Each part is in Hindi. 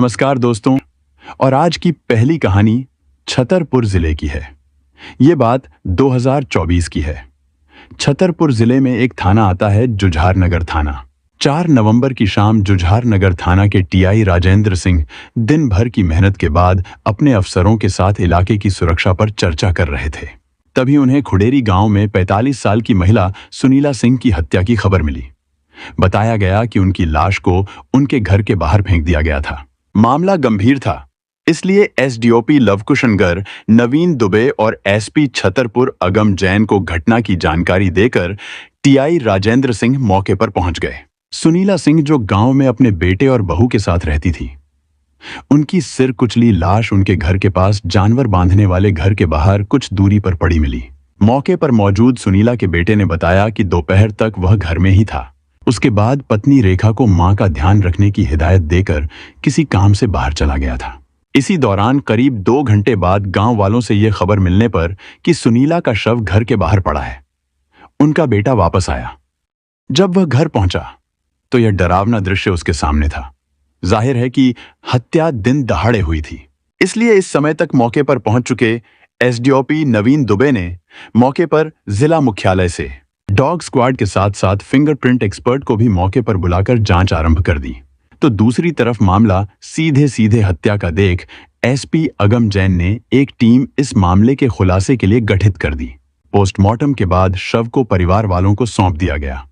नमस्कार दोस्तों। और आज की पहली कहानी छतरपुर जिले की है। ये बात 2024 की है। छतरपुर जिले में एक थाना आता है, जुझार नगर थाना। 4 नवंबर की शाम जुझार नगर थाना के टीआई राजेंद्र सिंह दिन भर की मेहनत के बाद अपने अफसरों के साथ इलाके की सुरक्षा पर चर्चा कर रहे थे। तभी उन्हें खुडेरी गांव में 45 साल की महिला सुनीला सिंह की हत्या की खबर मिली। बताया गया कि उनकी लाश को उनके घर के बाहर फेंक दिया गया था। मामला गंभीर था, इसलिए एसडीओपी लवकुशनगर नवीन दुबे और एसपी छतरपुर अगम जैन को घटना की जानकारी देकर टीआई राजेंद्र सिंह मौके पर पहुंच गए। सुनीला सिंह, जो गांव में अपने बेटे और बहू के साथ रहती थी, उनकी सिर कुचली लाश उनके घर के पास जानवर बांधने वाले घर के बाहर कुछ दूरी पर पड़ी मिली। मौके पर मौजूद सुनीला के बेटे ने बताया कि दोपहर तक वह घर में ही था। उसके बाद पत्नी रेखा को मां का ध्यान रखने की हिदायत देकर किसी काम से बाहर चला गया था। इसी दौरान करीब 2 घंटे बाद गांव वालों से यह खबर मिलने पर कि सुनीला का शव घर के बाहर पड़ा है, उनका बेटा वापस आया। जब वह घर पहुंचा तो यह डरावना दृश्य उसके सामने था। जाहिर है कि हत्या दिन दहाड़े हुई थी, इसलिए इस समय तक मौके पर पहुंच चुके एसडीओपी नवीन दुबे ने मौके पर जिला मुख्यालय से डॉग स्क्वाड के साथ साथ फिंगरप्रिंट एक्सपर्ट को भी मौके पर बुलाकर जांच आरंभ कर दी। तो दूसरी तरफ मामला सीधे सीधे हत्या का देख एसपी अगम जैन ने एक टीम इस मामले के खुलासे के लिए गठित कर दी। पोस्टमार्टम के बाद शव को परिवार वालों को सौंप दिया गया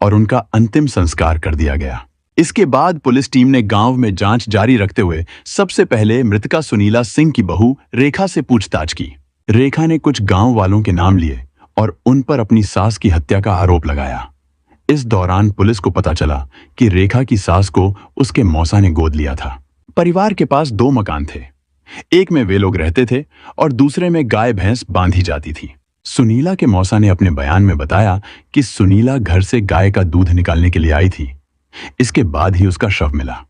और उनका अंतिम संस्कार कर दिया गया। इसके बाद पुलिस टीम ने गांव में जांच जारी रखते हुए सबसे पहले मृतका सुनीला सिंह की बहू रेखा से पूछताछ की। रेखा ने कुछ गांव वालों के नाम लिए और उन पर अपनी सास की हत्या का आरोप लगाया। इस दौरान पुलिस को पता चला कि रेखा की सास को उसके मौसा ने गोद लिया था। परिवार के पास 2 मकान थे, एक में वे लोग रहते थे और दूसरे में गाय भैंस बांधी जाती थी। सुनीला के मौसा ने अपने बयान में बताया कि सुनीला घर से गाय का दूध निकालने के लिए आई थी, इसके बाद ही उसका शव मिला।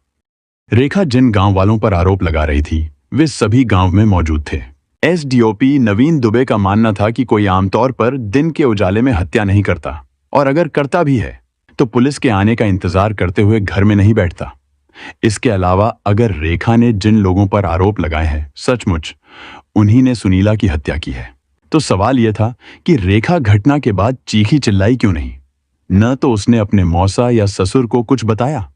रेखा जिन गांव वालों पर आरोप लगा रही थी, वे सभी गांव में मौजूद थे। एसडीओपी नवीन दुबे का मानना था कि कोई आमतौर पर दिन के उजाले में हत्या नहीं करता, और अगर करता भी है तो पुलिस के आने का इंतजार करते हुए घर में नहीं बैठता। इसके अलावा अगर रेखा ने जिन लोगों पर आरोप लगाए हैं सचमुच उन्हीं ने सुनीला की हत्या की है, तो सवाल यह था कि रेखा घटना के बाद चीखी चिल्लाई क्यों नहीं। न तो उसने अपने मौसा या ससुर को कुछ बताया,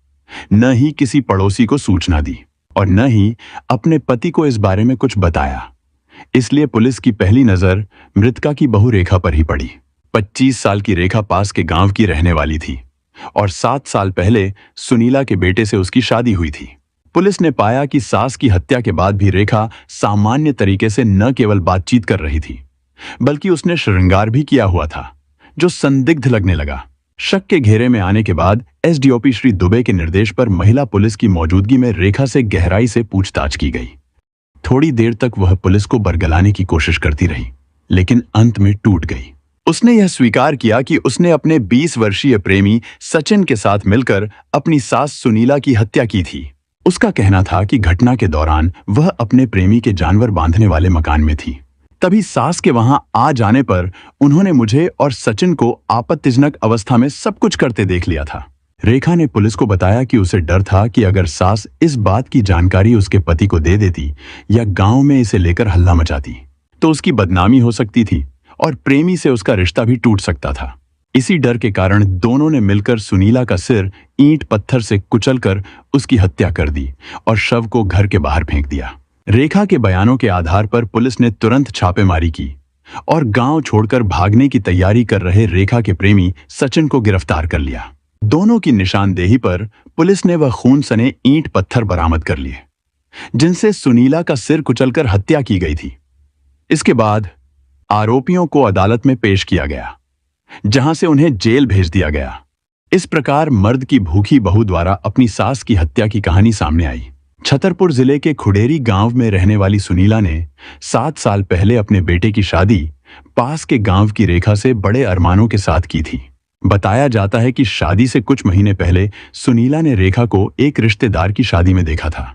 न ही किसी पड़ोसी को सूचना दी, और न ही अपने पति को इस बारे में कुछ बताया। इसलिए पुलिस की पहली नजर मृतका की बहू रेखा पर ही पड़ी। 25 साल की रेखा पास के गांव की रहने वाली थी और 7 साल पहले सुनीला के बेटे से उसकी शादी हुई थी। पुलिस ने पाया कि सास की हत्या के बाद भी रेखा सामान्य तरीके से न केवल बातचीत कर रही थी, बल्कि उसने श्रृंगार भी किया हुआ था, जो संदिग्ध लगने लगा। शक के घेरे में आने के बाद एसडीओपी श्री दुबे के निर्देश पर महिला पुलिस की मौजूदगी में रेखा से गहराई से पूछताछ की गई। थोड़ी देर तक वह पुलिस को बरगलाने की कोशिश करती रही, लेकिन अंत में टूट गई। उसने यह स्वीकार किया कि उसने अपने 20 वर्षीय प्रेमी सचिन के साथ मिलकर अपनी सास सुनीला की हत्या की थी। उसका कहना था कि घटना के दौरान वह अपने प्रेमी के जानवर बांधने वाले मकान में थी। तभी सास के वहां आ जाने पर उन्होंने मुझे और सचिन को आपत्तिजनक अवस्था में सब कुछ करते देख लिया था। रेखा ने पुलिस को बताया कि उसे डर था कि अगर सास इस बात की जानकारी उसके पति को दे देती या गांव में इसे लेकर हल्ला मचाती तो उसकी बदनामी हो सकती थी और प्रेमी से उसका रिश्ता भी टूट सकता था। इसी डर के कारण दोनों ने मिलकर सुनीला का सिर ईंट पत्थर से कुचलकर उसकी हत्या कर दी और शव को घर के बाहर फेंक दिया। रेखा के बयानों के आधार पर पुलिस ने तुरंत छापेमारी की और गांव छोड़कर भागने की तैयारी कर रहे रेखा के प्रेमी सचिन को गिरफ्तार कर लिया। दोनों की निशानदेही पर पुलिस ने वह खून सने ईंट पत्थर बरामद कर लिए जिनसे सुनीला का सिर कुचलकर हत्या की गई थी। इसके बाद आरोपियों को अदालत में पेश किया गया, जहां से उन्हें जेल भेज दिया गया। इस प्रकार मर्द की भूखी बहू द्वारा अपनी सास की हत्या की कहानी सामने आई। छतरपुर जिले के खुडेरी गांव में रहने वाली सुनीला ने 7 साल पहले अपने बेटे की शादी पास के गांव की रेखा से बड़े अरमानों के साथ की थी। बताया जाता है कि शादी से कुछ महीने पहले सुनीला ने रेखा को एक रिश्तेदार की शादी में देखा था,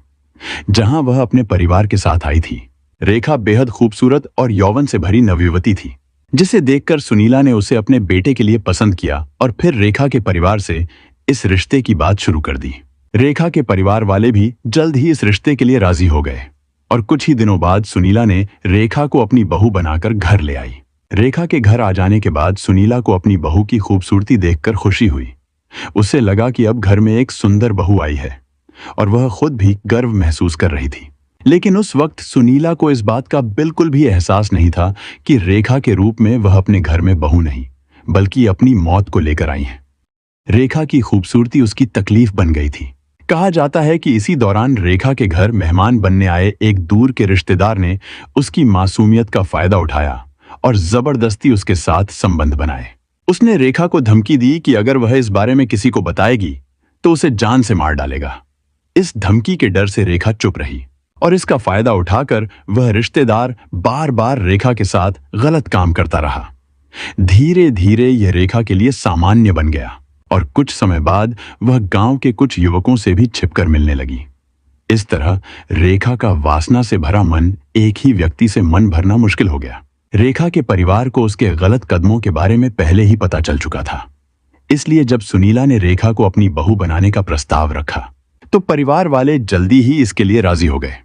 जहां वह अपने परिवार के साथ आई थी। रेखा बेहद खूबसूरत और यौवन से भरी नवयुवती थी, जिसे देखकर सुनीला ने उसे अपने बेटे के लिए पसंद किया और फिर रेखा के परिवार से इस रिश्ते की बात शुरू कर दी। रेखा के परिवार वाले भी जल्द ही इस रिश्ते के लिए राजी हो गए और कुछ ही दिनों बाद सुनीला ने रेखा को अपनी बहू बनाकर घर ले आई। रेखा के घर आ जाने के बाद सुनीला को अपनी बहू की खूबसूरती देखकर खुशी हुई। उसे लगा कि अब घर में एक सुंदर बहू आई है और वह खुद भी गर्व महसूस कर रही थी। लेकिन उस वक्त सुनीला को इस बात का बिल्कुल भी एहसास नहीं था कि रेखा के रूप में वह अपने घर में बहू नहीं बल्कि अपनी मौत को लेकर आई है। रेखा की खूबसूरती उसकी तकलीफ बन गई थी। कहा जाता है कि इसी दौरान रेखा के घर मेहमान बनने आए एक दूर के रिश्तेदार ने उसकी मासूमियत का फायदा उठाया और जबरदस्ती उसके साथ संबंध बनाए। उसने रेखा को धमकी दी कि अगर वह इस बारे में किसी को बताएगी तो उसे जान से मार डालेगा। इस धमकी के डर से रेखा चुप रही और इसका फायदा उठाकर वह रिश्तेदार बार बार रेखा के साथ गलत काम करता रहा। धीरे धीरे यह रेखा के लिए सामान्य बन गया और कुछ समय बाद वह गांव के कुछ युवकों से भी छिपकर मिलने लगी। इस तरह रेखा का वासना से भरा मन एक ही व्यक्ति से मन भरना मुश्किल हो गया। रेखा के परिवार को उसके गलत कदमों के बारे में पहले ही पता चल चुका था। इसलिए जब सुनीला ने रेखा को अपनी बहू बनाने का प्रस्ताव रखा तो परिवार वाले जल्दी ही इसके लिए राजी हो गए।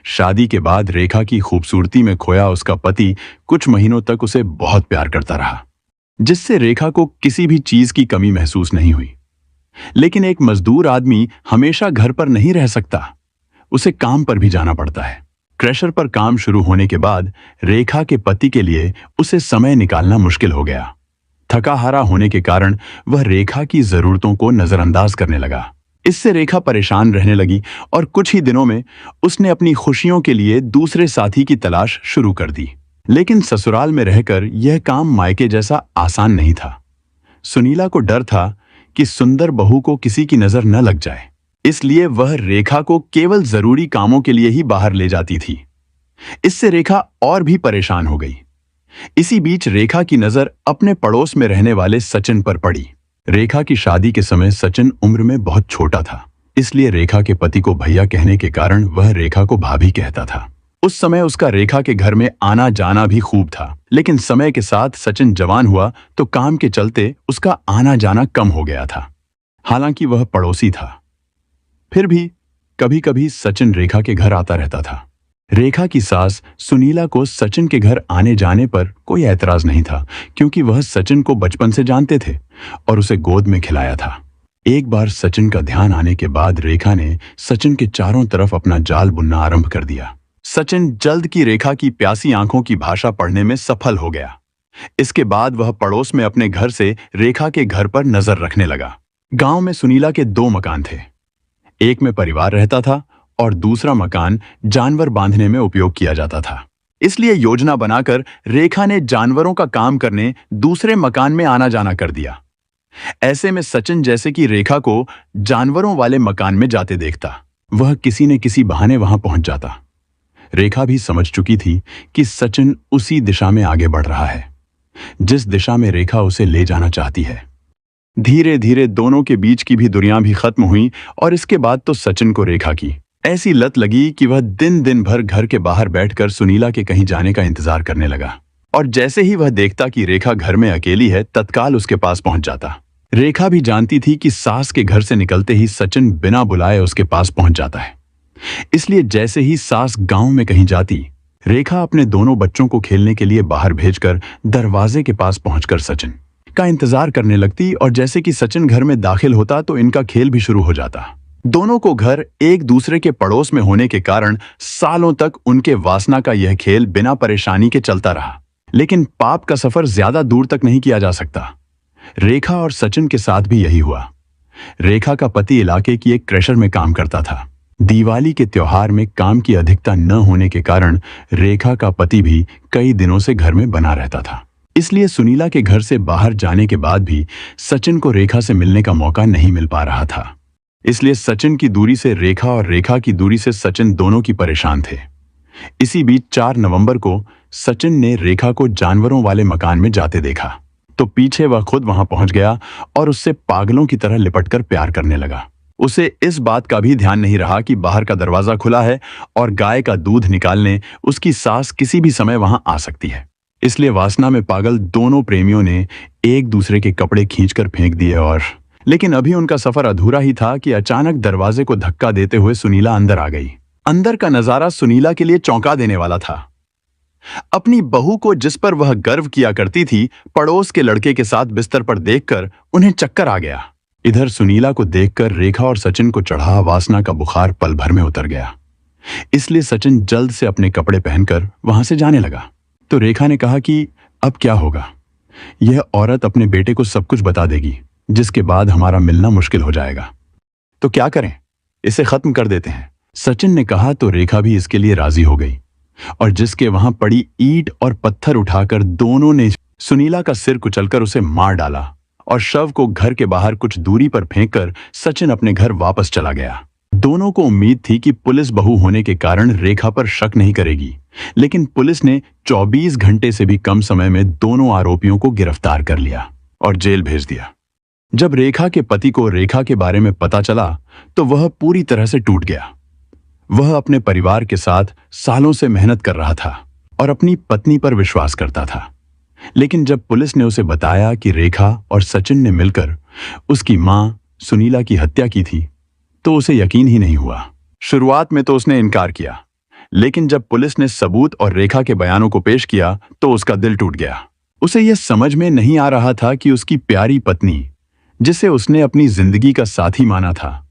शादी के बाद रेखा की खूबसूरती में खोया उसका पति कुछ महीनों तक उसे बहुत प्यार करता रहा, जिससे रेखा को किसी भी चीज की कमी महसूस नहीं हुई। लेकिन एक मजदूर आदमी हमेशा घर पर नहीं रह सकता, उसे काम पर भी जाना पड़ता है। क्रशर पर काम शुरू होने के बाद रेखा के पति के लिए उसे समय निकालना मुश्किल हो गया। थका हारा होने के कारण वह रेखा की जरूरतों को नजरअंदाज करने लगा। इससे रेखा परेशान रहने लगी और कुछ ही दिनों में उसने अपनी खुशियों के लिए दूसरे साथी की तलाश शुरू कर दी। लेकिन ससुराल में रहकर यह काम मायके जैसा आसान नहीं था। सुनीला को डर था कि सुंदर बहू को किसी की नजर न लग जाए, इसलिए वह रेखा को केवल जरूरी कामों के लिए ही बाहर ले जाती थी। इससे रेखा और भी परेशान हो गई। इसी बीच रेखा की नजर अपने पड़ोस में रहने वाले सचिन पर पड़ी। रेखा की शादी के समय सचिन उम्र में बहुत छोटा था, इसलिए रेखा के पति को भैया कहने के कारण वह रेखा को भाभी कहता था। उस समय उसका रेखा के घर में आना जाना भी खूब था, लेकिन समय के साथ सचिन जवान हुआ तो काम के चलते उसका आना जाना कम हो गया था। हालांकि वह पड़ोसी था, फिर भी कभी कभी सचिन रेखा के घर आता रहता था। रेखा की सास सुनीला को सचिन के घर आने जाने पर कोई ऐतराज नहीं था, क्योंकि वह सचिन को बचपन से जानते थे और उसे गोद में खिलाया था। एक बार सचिन का ध्यान आने के बाद रेखा ने सचिन के चारों तरफ अपना जाल बुनना आरंभ कर दिया। सचिन जल्द की रेखा की प्यासी आंखों की भाषा पढ़ने में सफल हो गया। इसके बाद वह पड़ोस में अपने घर से रेखा के घर पर नजर रखने लगा। गांव में सुनीला के 2 मकान थे, एक में परिवार रहता था और दूसरा मकान जानवर बांधने में उपयोग किया जाता था। इसलिए योजना बनाकर रेखा ने जानवरों का काम करने दूसरे मकान में आना जाना कर दिया। ऐसे में सचिन जैसे कि रेखा को जानवरों वाले मकान में जाते देखता, वह किसी न किसी बहाने वहां पहुंच जाता। रेखा भी समझ चुकी थी कि सचिन उसी दिशा में आगे बढ़ रहा है जिस दिशा में रेखा उसे ले जाना चाहती है। धीरे धीरे दोनों के बीच की भी दूरियां भी खत्म हुई और इसके बाद तो सचिन को रेखा की ऐसी लत लगी कि वह दिन दिन भर घर के बाहर बैठकर सुनीला के कहीं जाने का इंतजार करने लगा और जैसे ही वह देखता कि रेखा घर में अकेली है, तत्काल उसके पास पहुंच जाता। रेखा भी जानती थी कि सास के घर से निकलते ही सचिन बिना बुलाए उसके पास पहुंच जाता है, इसलिए जैसे ही सास गांव में कहीं जाती, रेखा अपने दोनों बच्चों को खेलने के लिए बाहर भेजकर दरवाजे के पास पहुंचकर सचिन का इंतजार करने लगती और जैसे कि सचिन घर में दाखिल होता तो इनका खेल भी शुरू हो जाता। दोनों को घर एक दूसरे के पड़ोस में होने के कारण सालों तक उनके वासना का यह खेल बिना परेशानी के चलता रहा। लेकिन पाप का सफर ज्यादा दूर तक नहीं किया जा सकता। रेखा और सचिन के साथ भी यही हुआ। रेखा का पति इलाके की एक क्रशर में काम करता था। दिवाली के त्योहार में काम की अधिकता न होने के कारण रेखा का पति भी कई दिनों से घर में बना रहता था। इसलिए सुनीला के घर से बाहर जाने के बाद भी सचिन को रेखा से मिलने का मौका नहीं मिल पा रहा था। इसलिए सचिन की दूरी से रेखा और रेखा की दूरी से सचिन दोनों की परेशान थे। इसी बीच 4 नवंबर को सचिन ने रेखा को जानवरों वाले मकान में जाते देखा तो पीछे वह खुद वहां पहुंच गया और उससे पागलों की तरह लिपटकर प्यार करने लगा। उसे इस बात का भी ध्यान नहीं रहा कि बाहर का दरवाजा खुला है और गाय का दूध निकालने उसकी सास किसी भी समय वहां आ सकती है। इसलिए वासना में पागल दोनों प्रेमियों ने एक दूसरे के कपड़े खींचकर फेंक दिए और लेकिन अभी उनका सफर अधूरा ही था कि अचानक दरवाजे को धक्का देते हुए सुनीला अंदर आ गई। अंदर का नजारा सुनीला के लिए चौंका देने वाला था। अपनी बहू को, जिस पर वह गर्व किया करती थी, पड़ोस के लड़के के साथ बिस्तर पर देखकर उन्हें चक्कर आ गया। इधर सुनीला को देखकर रेखा और सचिन को चढ़ा वासना का बुखार पल भर में उतर गया। इसलिए सचिन जल्द से अपने कपड़े पहनकर वहां से जाने लगा। तो रेखा ने कहा कि अब क्या होगा, यह औरत अपने बेटे को सब कुछ बता देगी, जिसके बाद हमारा मिलना मुश्किल हो जाएगा। तो क्या करें, इसे खत्म कर देते हैं, सचिन ने कहा। तो रेखा भी इसके लिए राजी हो गई और जिसके वहां पड़ी ईंट और पत्थर उठाकर दोनों ने सुनीला का सिर कुचलकर उसे मार डाला और शव को घर के बाहर कुछ दूरी पर फेंककर सचिन अपने घर वापस चला गया। दोनों को उम्मीद थी कि पुलिस बहू होने के कारण रेखा पर शक नहीं करेगी, लेकिन पुलिस ने 24 घंटे से भी कम समय में दोनों आरोपियों को गिरफ्तार कर लिया और जेल भेज दिया। जब रेखा के पति को रेखा के बारे में पता चला तो वह पूरी तरह से टूट गया। वह अपने परिवार के साथ सालों से मेहनत कर रहा था और अपनी पत्नी पर विश्वास करता था, लेकिन जब पुलिस ने उसे बताया कि रेखा और सचिन ने मिलकर उसकी मां सुनीला की हत्या की थी, तो उसे यकीन ही नहीं हुआ। शुरुआत में तो उसने इनकार किया, लेकिन जब पुलिस ने सबूत और रेखा के बयानों को पेश किया तो उसका दिल टूट गया। उसे यह समझ में नहीं आ रहा था कि उसकी प्यारी पत्नी, जिसे उसने अपनी जिंदगी का साथी माना था,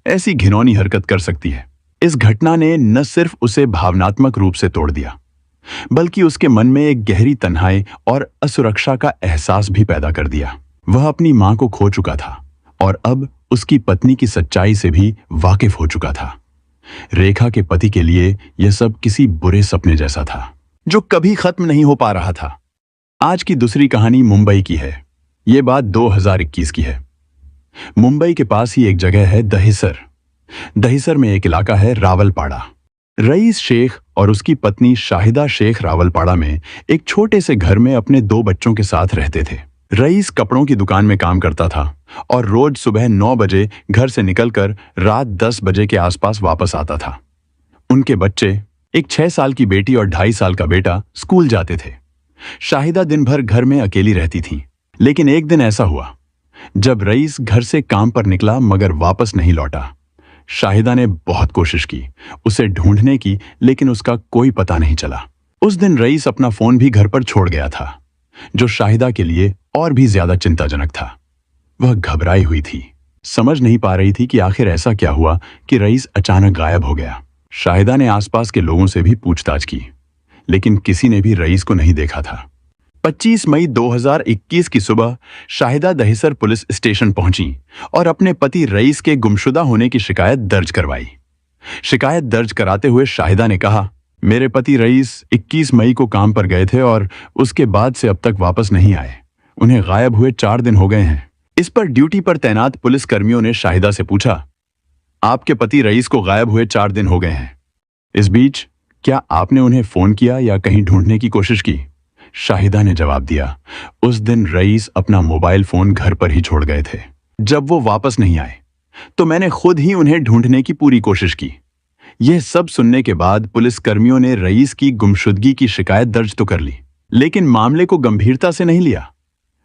ऐसी घिनौनी हरकत कर सकती है। इस घटना ने न सिर्फ उसे भावनात्मक रूप से तोड़ दिया, बल्कि उसके मन में एक गहरी तन्हाई और असुरक्षा का एहसास भी पैदा कर दिया। वह अपनी मां को खो चुका था और अब उसकी पत्नी की सच्चाई से भी वाकिफ हो चुका था। रेखा के पति के लिए यह सब किसी बुरे सपने जैसा था जो कभी खत्म नहीं हो पा रहा था। आज की दूसरी कहानी मुंबई की है। यह बात 2021 की है। मुंबई के पास ही एक जगह है दहिसर। दहिसर में एक इलाका है रावलपाड़ा। रईस शेख और उसकी पत्नी शाहिदा शेख रावलपाड़ा में एक छोटे से घर में अपने 2 बच्चों के साथ रहते थे। रईस कपड़ों की दुकान में काम करता था और रोज सुबह 9 बजे घर से निकलकर रात 10 बजे के आसपास वापस आता था। उनके बच्चे, एक 6 साल की बेटी और 2.5 साल का बेटा, स्कूल जाते थे। शाहिदा दिन भर घर में अकेली रहती थी, लेकिन एक दिन ऐसा हुआ जब रईस घर से काम पर निकला मगर वापस नहीं लौटा। शाहिदा ने बहुत कोशिश की उसे ढूंढने की, लेकिन उसका कोई पता नहीं चला। उस दिन रईस अपना फोन भी घर पर छोड़ गया था, जो शाहिदा के लिए और भी ज्यादा चिंताजनक था। वह घबराई हुई थी, समझ नहीं पा रही थी कि आखिर ऐसा क्या हुआ कि रईस अचानक गायब हो गया। शाहिदा ने आसपास के लोगों से भी पूछताछ की, लेकिन किसी ने भी रईस को नहीं देखा था। 25 मई 2021 की सुबह शाहिदा दहिसर पुलिस स्टेशन पहुंची और अपने पति रईस के गुमशुदा होने की शिकायत दर्ज करवाई। शिकायत दर्ज कराते हुए शाहिदा ने कहा, मेरे पति रईस 21 मई को काम पर गए थे और उसके बाद से अब तक वापस नहीं आए। उन्हें गायब हुए 4 दिन हो गए हैं। इस पर ड्यूटी पर तैनात पुलिस कर्मियों ने शाहिदा से पूछा, आपके पति रईस को गायब हुए 4 दिन हो गए हैं, इस बीच क्या आपने उन्हें फोन किया या कहीं ढूंढने की कोशिश की? शाहिदा ने जवाब दिया, उस दिन रईस अपना मोबाइल फोन घर पर ही छोड़ गए थे। जब वो वापस नहीं आए तो मैंने खुद ही उन्हें ढूंढने की पूरी कोशिश की। यह सब सुनने के बाद पुलिस कर्मियों ने रईस की गुमशुदगी की शिकायत दर्ज तो कर ली, लेकिन मामले को गंभीरता से नहीं लिया।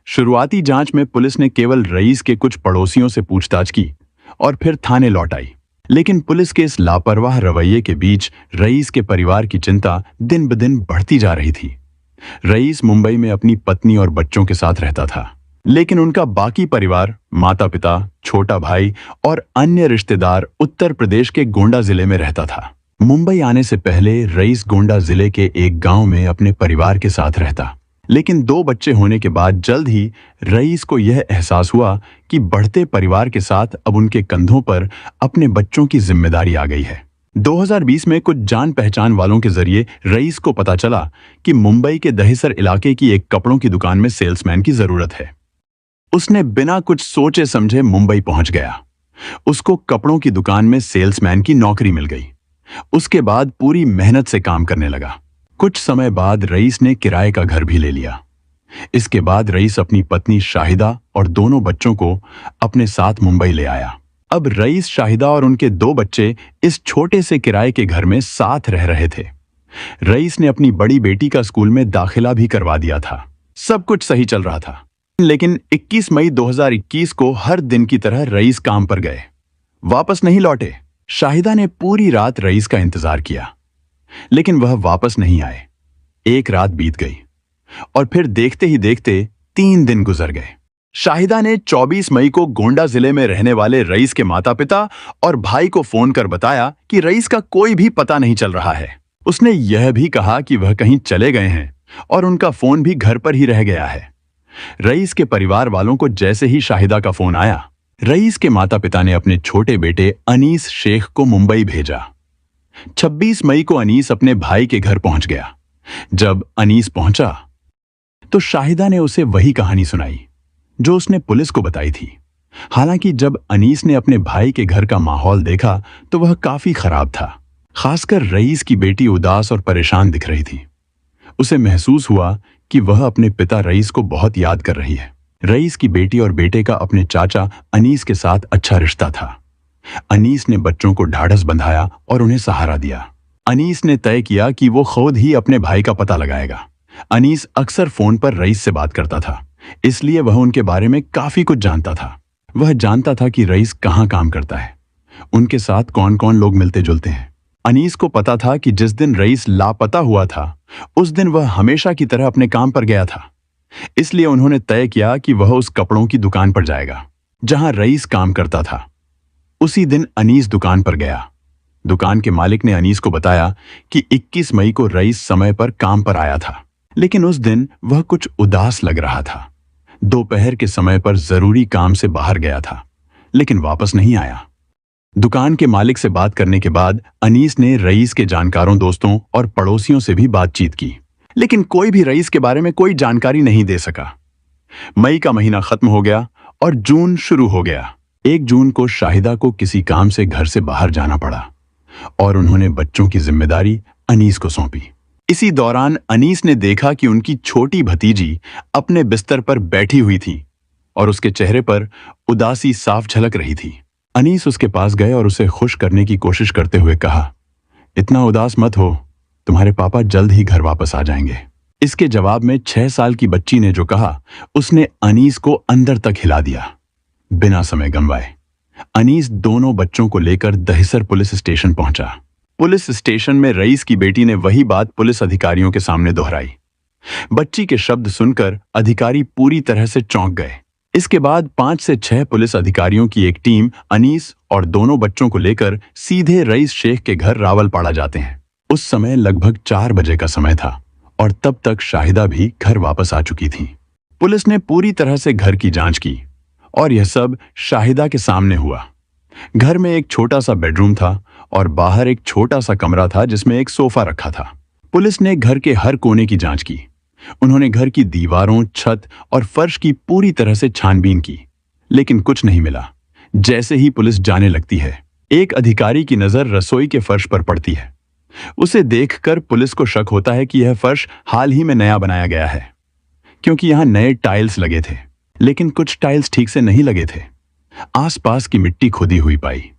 शुरुआती जांच में पुलिस ने केवल रईस के कुछ पड़ोसियों से पूछताछ की और फिर थाने लौट आई, लेकिन पुलिस के इस लापरवाह रवैये के बीच रईस के परिवार की चिंता दिन ब दिन बढ़ती जा रही थी। रईस मुंबई में अपनी पत्नी और बच्चों के साथ रहता था, लेकिन उनका बाकी परिवार, माता पिता, छोटा भाई और अन्य रिश्तेदार उत्तर प्रदेश के गोंडा जिले में रहता था। मुंबई आने से पहले रईस गोंडा जिले के एक गांव में अपने परिवार के साथ रहता, लेकिन 2 बच्चे होने के बाद जल्द ही रईस को यह एहसास हुआ कि बढ़ते परिवार के साथ अब उनके कंधों पर अपने बच्चों की जिम्मेदारी आ गई है। 2020 में कुछ जान पहचान वालों के जरिए रईस को पता चला कि मुंबई के दहिसर इलाके की एक कपड़ों की दुकान में सेल्समैन की जरूरत है। उसने बिना कुछ सोचे समझे मुंबई पहुंच गया। उसको कपड़ों की दुकान में सेल्समैन की नौकरी मिल गई। उसके बाद पूरी मेहनत से काम करने लगा। कुछ समय बाद रईस ने किराए का घर भी ले लिया। इसके बाद रईस अपनी पत्नी शाहिदा और दोनों बच्चों को अपने साथ मुंबई ले आया। अब रईस, शाहिदा और उनके 2 बच्चे इस छोटे से किराए के घर में साथ रह रहे थे। रईस ने अपनी बड़ी बेटी का स्कूल में दाखिला भी करवा दिया था। सब कुछ सही चल रहा था, लेकिन 21 मई 2021 को हर दिन की तरह रईस काम पर गए, वापस नहीं लौटे। शाहिदा ने पूरी रात रईस का इंतजार किया, लेकिन वह वापस नहीं आए। एक रात बीत गई और फिर देखते ही देखते 3 दिन गुजर गए। शाहिदा ने 24 मई को गोंडा जिले में रहने वाले रईस के माता पिता और भाई को फोन कर बताया कि रईस का कोई भी पता नहीं चल रहा है। उसने यह भी कहा कि वह कहीं चले गए हैं और उनका फोन भी घर पर ही रह गया है। रईस के परिवार वालों को जैसे ही शाहिदा का फोन आया, रईस के माता पिता ने अपने छोटे बेटे अनीस शेख को मुंबई भेजा। 26 मई को अनीस अपने भाई के घर पहुंच गया। जब अनीस पहुंचा तो शाहिदा ने उसे वही कहानी सुनाई जो उसने पुलिस को बताई थी। हालांकि जब अनीस ने अपने भाई के घर का माहौल देखा तो वह काफी खराब था। खासकर रईस की बेटी उदास और परेशान दिख रही थी। उसे महसूस हुआ कि वह अपने पिता रईस को बहुत याद कर रही है। रईस की बेटी और बेटे का अपने चाचा अनीस के साथ अच्छा रिश्ता था। अनीस ने बच्चों को ढाढ़स बंधाया और उन्हें सहारा दिया। अनीस ने तय किया कि वो खुद ही अपने भाई का पता लगाएगा। अनीस अक्सर फोन पर रईस से बात करता था, इसलिए वह उनके बारे में काफी कुछ जानता था। वह जानता था कि रईस कहाँ काम करता है, उनके साथ कौन कौन लोग मिलते जुलते हैं। अनीस को पता था कि जिस दिन रईस लापता हुआ था उस दिन वह हमेशा की तरह अपने काम पर गया था। इसलिए उन्होंने तय किया कि वह उस कपड़ों की दुकान पर जाएगा जहां रईस काम करता था। उसी दिन अनीस दुकान पर गया। दुकान के मालिक ने अनीस को बताया कि 21 मई को रईस समय पर काम पर आया था, लेकिन उस दिन वह कुछ उदास लग रहा था। दोपहर के समय पर जरूरी काम से बाहर गया था, लेकिन वापस नहीं आया। दुकान के मालिक से बात करने के बाद अनीस ने रईस के जानकारों, दोस्तों और पड़ोसियों से भी बातचीत की, लेकिन कोई भी रईस के बारे में कोई जानकारी नहीं दे सका। मई का महीना खत्म हो गया और जून शुरू हो गया। 1 जून को शाहिदा को किसी काम से घर से बाहर जाना पड़ा और उन्होंने बच्चों की जिम्मेदारी अनीस को सौंपी। इसी दौरान अनीस ने देखा कि उनकी छोटी भतीजी अपने बिस्तर पर बैठी हुई थी और उसके चेहरे पर उदासी साफ झलक रही थी। अनीस उसके पास गए और उसे खुश करने की कोशिश करते हुए कहा, इतना उदास मत हो, तुम्हारे पापा जल्द ही घर वापस आ जाएंगे। इसके जवाब में 6 साल की बच्ची ने जो कहा उसने अनीस को अंदर तक हिला दिया। बिना समय गंवाए अनीस दोनों बच्चों को लेकर दहिसर पुलिस स्टेशन पहुंचा। पुलिस स्टेशन में रईस की बेटी ने वही बात पुलिस अधिकारियों के सामने दोहराई। बच्ची के शब्द सुनकर अधिकारी पूरी तरह से चौंक गए। इसके बाद 5 से 6 पुलिस अधिकारियों की एक टीम अनीस और दोनों बच्चों को लेकर सीधे रईस शेख के घर रावलपाड़ा जाते हैं। उस समय लगभग 4 बजे का समय था और तब तक शाहिदा भी घर वापस आ चुकी थी। पुलिस ने पूरी तरह से घर की जांच की और यह सब शाहिदा के सामने हुआ। घर में एक छोटा सा बेडरूम था और बाहर एक छोटा सा कमरा था जिसमें एक सोफा रखा था। पुलिस ने घर के हर कोने की जांच की। उन्होंने घर की दीवारों, छत और फर्श की पूरी तरह से छानबीन की, लेकिन कुछ नहीं मिला। जैसे ही पुलिस जाने लगती है, एक अधिकारी की नजर रसोई के फर्श पर पड़ती है। उसे देखकर पुलिस को शक होता है कि यह फर्श हाल ही में नया बनाया गया है, क्योंकि यहां नए टाइल्स लगे थे, लेकिन कुछ टाइल्स ठीक से नहीं लगे थे। आसपास की मिट्टी खुदी हुई पाई।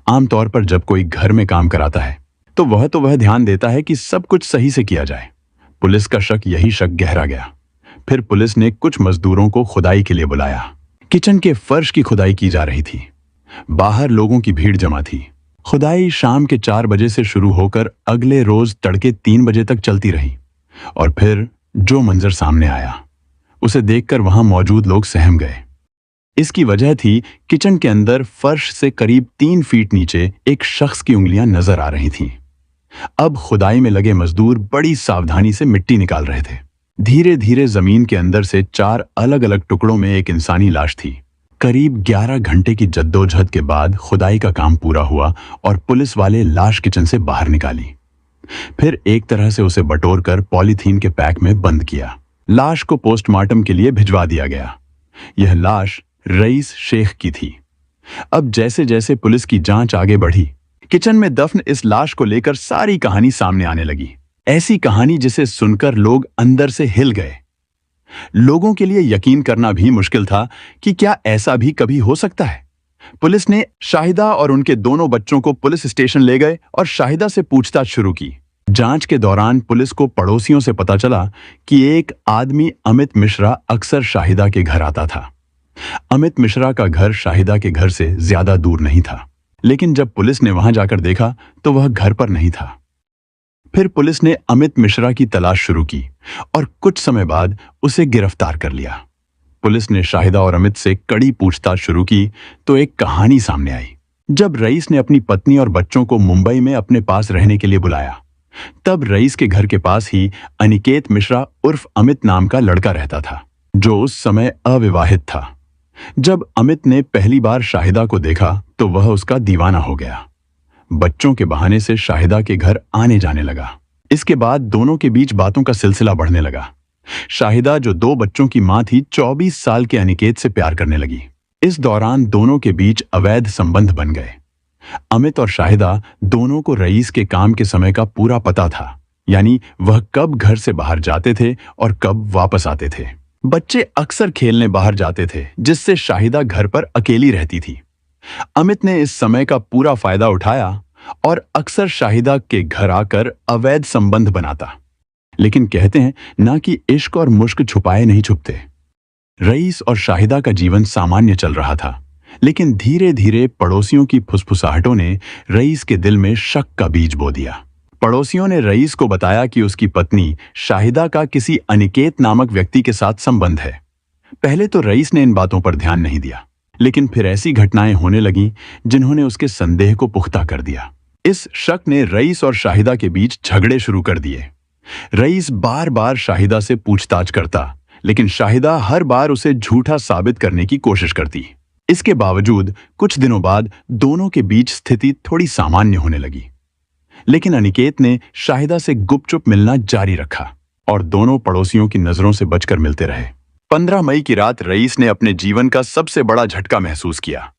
आमतौर पर जब कोई घर में काम कराता है तो वह ध्यान देता है कि सब कुछ सही से किया जाए। पुलिस का यही शक गहरा गया। फिर पुलिस ने कुछ मजदूरों को खुदाई के लिए बुलाया। किचन के फर्श की खुदाई की जा रही थी। बाहर लोगों की भीड़ जमा थी। खुदाई शाम के 4 बजे से शुरू होकर अगले रोज तड़के 3 बजे तक चलती रही और फिर जो मंजर सामने आया उसे देखकर वहां मौजूद लोग सहम गए। इसकी वजह थी किचन के अंदर फर्श से करीब 3 फीट नीचे एक शख्स की उंगलियां नजर आ रही थीं। अब खुदाई में लगे मजदूर बड़ी सावधानी से मिट्टी निकाल रहे थे। धीरे धीरे जमीन के अंदर से 4 अलग अलग टुकड़ों में एक इंसानी लाश थी। करीब 11 घंटे की जद्दोजहद के बाद खुदाई का काम पूरा हुआ और पुलिस वाले लाश किचन से बाहर निकाली। फिर एक तरह से उसे बटोरकर पॉलीथीन के पैक में बंद किया। लाश को पोस्टमार्टम के लिए भिजवा दिया गया। यह लाश रईस शेख की थी। अब जैसे जैसे पुलिस की जांच आगे बढ़ी, किचन में दफन इस लाश को लेकर सारी कहानी सामने आने लगी। ऐसी कहानी जिसे सुनकर लोग अंदर से हिल गए। लोगों के लिए यकीन करना भी मुश्किल था कि क्या ऐसा भी कभी हो सकता है। पुलिस ने शाहिदा और उनके दोनों बच्चों को पुलिस स्टेशन ले गए और शाहिदा से पूछताछ शुरू की। जांच के दौरान पुलिस को पड़ोसियों से पता चला कि एक आदमी अमित मिश्रा अक्सर शाहिदा के घर आता था। अमित मिश्रा का घर शाहिदा के घर से ज्यादा दूर नहीं था, लेकिन जब पुलिस ने वहां जाकर देखा तो वह घर पर नहीं था। फिर पुलिस ने अमित मिश्रा की तलाश शुरू की और कुछ समय बाद उसे गिरफ्तार कर लिया। पुलिस ने शाहिदा और अमित से कड़ी पूछताछ शुरू की तो एक कहानी सामने आई। जब रईस ने अपनी पत्नी और बच्चों को मुंबई में अपने पास रहने के लिए बुलाया, तब रईस के घर के पास ही अनिकेत मिश्रा उर्फ अमित नाम का लड़का रहता था, जो उस समय अविवाहित था। जब अमित ने पहली बार शाहिदा को देखा तो वह उसका दीवाना हो गया। बच्चों के बहाने से शाहिदा के घर आने जाने लगा। इसके बाद दोनों के बीच बातों का सिलसिला बढ़ने लगा। शाहिदा, जो 2 बच्चों की मां थी, 24 साल के अनिकेत से प्यार करने लगी। इस दौरान दोनों के बीच अवैध संबंध बन गए। अमित और शाहिदा दोनों को रईस के काम के समय का पूरा पता था, यानी वह कब घर से बाहर जाते थे और कब वापस आते थे। बच्चे अक्सर खेलने बाहर जाते थे, जिससे शाहिदा घर पर अकेली रहती थी। अमित ने इस समय का पूरा फायदा उठाया और अक्सर शाहिदा के घर आकर अवैध संबंध बनाता। लेकिन कहते हैं ना कि इश्क और मुश्क छुपाए नहीं छुपते। रईस और शाहिदा का जीवन सामान्य चल रहा था, लेकिन धीरे धीरे पड़ोसियों की फुसफुसाहटों ने रईस के दिल में शक का बीज बो दिया। पड़ोसियों ने रईस को बताया कि उसकी पत्नी शाहिदा का किसी अनिकेत नामक व्यक्ति के साथ संबंध है। पहले तो रईस ने इन बातों पर ध्यान नहीं दिया, लेकिन फिर ऐसी घटनाएं होने लगीं जिन्होंने उसके संदेह को पुख्ता कर दिया। इस शक ने रईस और शाहिदा के बीच झगड़े शुरू कर दिए। रईस बार बार शाहिदा से पूछताछ करता, लेकिन शाहिदा हर बार उसे झूठा साबित करने की कोशिश करती। इसके बावजूद कुछ दिनों बाद दोनों के बीच स्थिति थोड़ी सामान्य होने लगी, लेकिन अनिकेत ने शाहिदा से गुपचुप मिलना जारी रखा और दोनों पड़ोसियों की नजरों से बचकर मिलते रहे। 15 मई की रात रईस ने अपने जीवन का सबसे बड़ा झटका महसूस किया।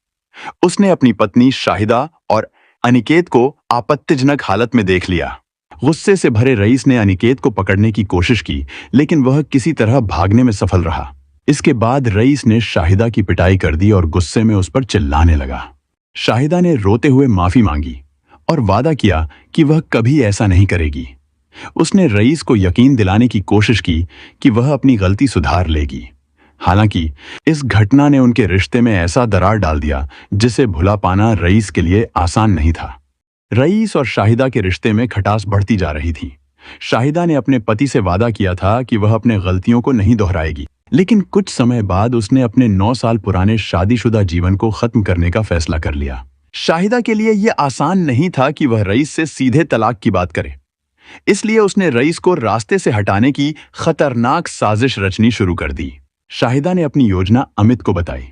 उसने अपनी पत्नी शाहिदा और अनिकेत को आपत्तिजनक हालत में देख लिया। गुस्से से भरे रईस ने अनिकेत को पकड़ने की कोशिश की, लेकिन वह किसी तरह भागने में सफल रहा। इसके बाद रईस ने शाहिदा की पिटाई कर दी और गुस्से में उस पर चिल्लाने लगा। शाहिदा ने रोते हुए माफी मांगी और वादा किया कि वह कभी ऐसा नहीं करेगी। उसने रईस को यकीन दिलाने की कोशिश की कि वह अपनी गलती सुधार लेगी। हालांकि इस घटना ने उनके रिश्ते में ऐसा दरार डाल दिया जिसे भुला पाना रईस के लिए आसान नहीं था। रईस और शाहिदा के रिश्ते में खटास बढ़ती जा रही थी। शाहिदा ने अपने पति से वादा किया था कि वह अपने गलतियों को नहीं दोहराएगी, लेकिन कुछ समय बाद उसने अपने 9 साल पुराने शादीशुदा जीवन को खत्म करने का फैसला कर लिया। शाहिदा के लिए यह आसान नहीं था कि वह रईस से सीधे तलाक की बात करे, इसलिए उसने रईस को रास्ते से हटाने की खतरनाक साजिश रचनी शुरू कर दी। शाहिदा ने अपनी योजना अमित को बताई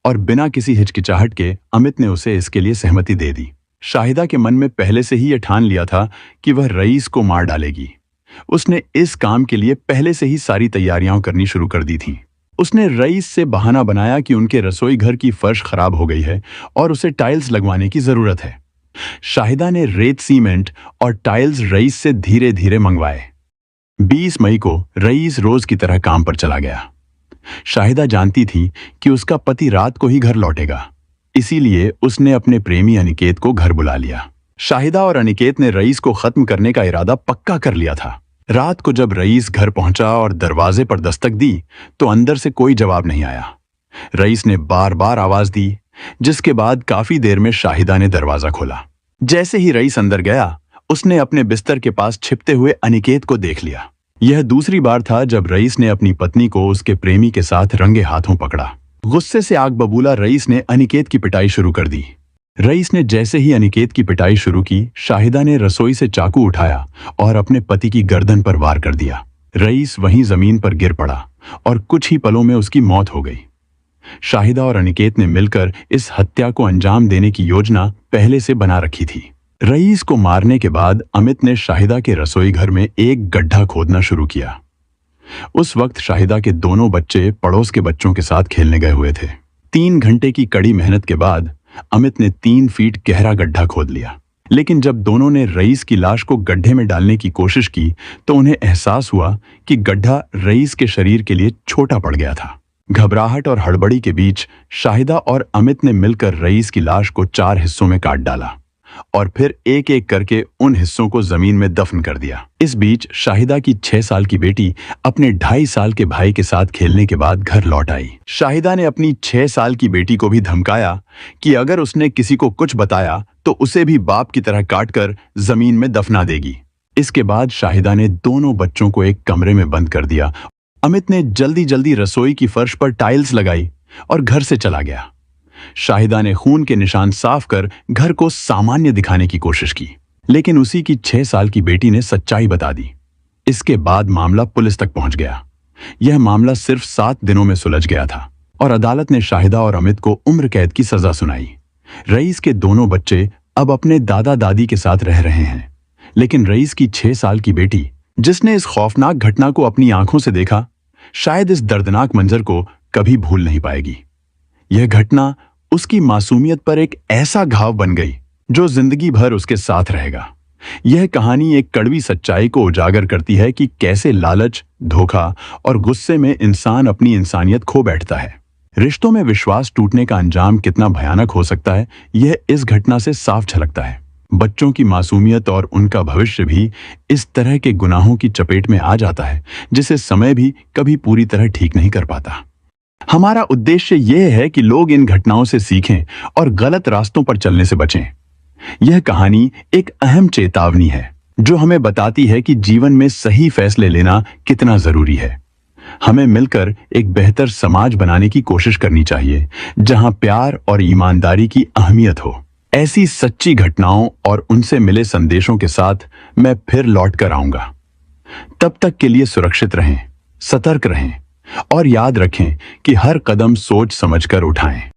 और बिना किसी हिचकिचाहट के अमित ने उसे इसके लिए सहमति दे दी। शाहिदा के मन में पहले से ही यह ठान लिया था कि वह रईस को मार डालेगी। उसने इस काम के लिए पहले से ही सारी तैयारियां करनी शुरू कर दी थीं। उसने रईस से बहाना बनाया कि उनके रसोई घर की फर्श खराब हो गई है और उसे टाइल्स लगवाने की जरूरत है। शाहिदा ने रेत, सीमेंट और टाइल्स रईस से धीरे धीरे मंगवाए। 20 मई को रईस रोज की तरह काम पर चला गया। शाहिदा जानती थी कि उसका पति रात को ही घर लौटेगा, इसीलिए उसने अपने प्रेमी अनिकेत को घर बुला लिया। शाहिदा और अनिकेत ने रईस को खत्म करने का इरादा पक्का कर लिया था। रात को जब रईस घर पहुंचा और दरवाजे पर दस्तक दी तो अंदर से कोई जवाब नहीं आया। रईस ने बार बार आवाज दी, जिसके बाद काफी देर में शाहिदा ने दरवाजा खोला। जैसे ही रईस अंदर गया, उसने अपने बिस्तर के पास छिपते हुए अनिकेत को देख लिया। यह दूसरी बार था जब रईस ने अपनी पत्नी को उसके प्रेमी के साथ रंगे हाथों पकड़ा। गुस्से से आग बबूला रईस ने अनिकेत की पिटाई शुरू कर दी। रईस ने जैसे ही अनिकेत की पिटाई शुरू की, शाहिदा ने रसोई से चाकू उठाया और अपने पति की गर्दन पर वार कर दिया। रईस वहीं जमीन पर गिर पड़ा और कुछ ही पलों में उसकी मौत हो गई। शाहिदा और अनिकेत ने मिलकर इस हत्या को अंजाम देने की योजना पहले से बना रखी थी। रईस को मारने के बाद अमित ने शाहिदा के रसोई घर में एक गड्ढा खोदना शुरू किया। उस वक्त शाहिदा के दोनों बच्चे पड़ोस के बच्चों के साथ खेलने गए हुए थे। 3 घंटे की कड़ी मेहनत के बाद अमित ने 3 फीट गहरा गड्ढा खोद लिया, लेकिन जब दोनों ने रईस की लाश को गड्ढे में डालने की कोशिश की तो उन्हें एहसास हुआ कि गड्ढा रईस के शरीर के लिए छोटा पड़ गया था। घबराहट और हड़बड़ी के बीच शाहिदा और अमित ने मिलकर रईस की लाश को 4 हिस्सों में काट डाला और फिर एक एक करके उन हिस्सों को जमीन में दफन कर दिया। इस बीच शाहिदा की 6 साल की बेटी अपने 2.5 साल के भाई के साथ खेलने के बाद घर लौट आई। शाहिदा ने अपनी 6 साल की बेटी को भी धमकाया कि अगर उसने किसी को कुछ बताया तो उसे भी बाप की तरह काटकर जमीन में दफना देगी। इसके बाद शाहिदा ने दोनों बच्चों को एक कमरे में बंद कर दिया। अमित ने जल्दी जल्दी रसोई की फर्श पर टाइल्स लगाई और घर से चला गया। शाहिदा ने खून के निशान साफ कर घर को सामान्य दिखाने की कोशिश की, लेकिन उसी की 6 साल की बेटी ने सच्चाई बता दी। इसके बाद मामला पुलिस तक पहुंच गया। यह मामला सिर्फ 7 दिनों में सुलझ गया था और अदालत ने शाहिदा और अमित को उम्र कैद की सजा सुनाई। रईस के दोनों बच्चे अब अपने दादा दादी के साथ रह रहे हैं, लेकिन रईस की 6 साल की बेटी, जिसने इस खौफनाक घटना को अपनी आंखों से देखा, शायद इस दर्दनाक मंजर को कभी भूल नहीं पाएगी। यह घटना उसकी मासूमियत पर एक ऐसा घाव बन गई जो जिंदगी भर उसके साथ रहेगा। यह कहानी एक कड़वी सच्चाई को उजागर करती है कि कैसे लालच, धोखा और गुस्से में इंसान अपनी इंसानियत खो बैठता है। रिश्तों में विश्वास टूटने का अंजाम कितना भयानक हो सकता है, यह इस घटना से साफ झलकता है। बच्चों की मासूमियत और उनका भविष्य भी इस तरह के गुनाहों की चपेट में आ जाता है, जिसे समय भी कभी पूरी तरह ठीक नहीं कर पाता। हमारा उद्देश्य यह है कि लोग इन घटनाओं से सीखें और गलत रास्तों पर चलने से बचें। यह कहानी एक अहम चेतावनी है जो हमें बताती है कि जीवन में सही फैसले लेना कितना जरूरी है। हमें मिलकर एक बेहतर समाज बनाने की कोशिश करनी चाहिए, जहां प्यार और ईमानदारी की अहमियत हो। ऐसी सच्ची घटनाओं और उनसे मिले संदेशों के साथ मैं फिर लौट कर आऊंगा। तब तक के लिए सुरक्षित रहें, सतर्क रहें और याद रखें कि हर कदम सोच समझकर उठाएं।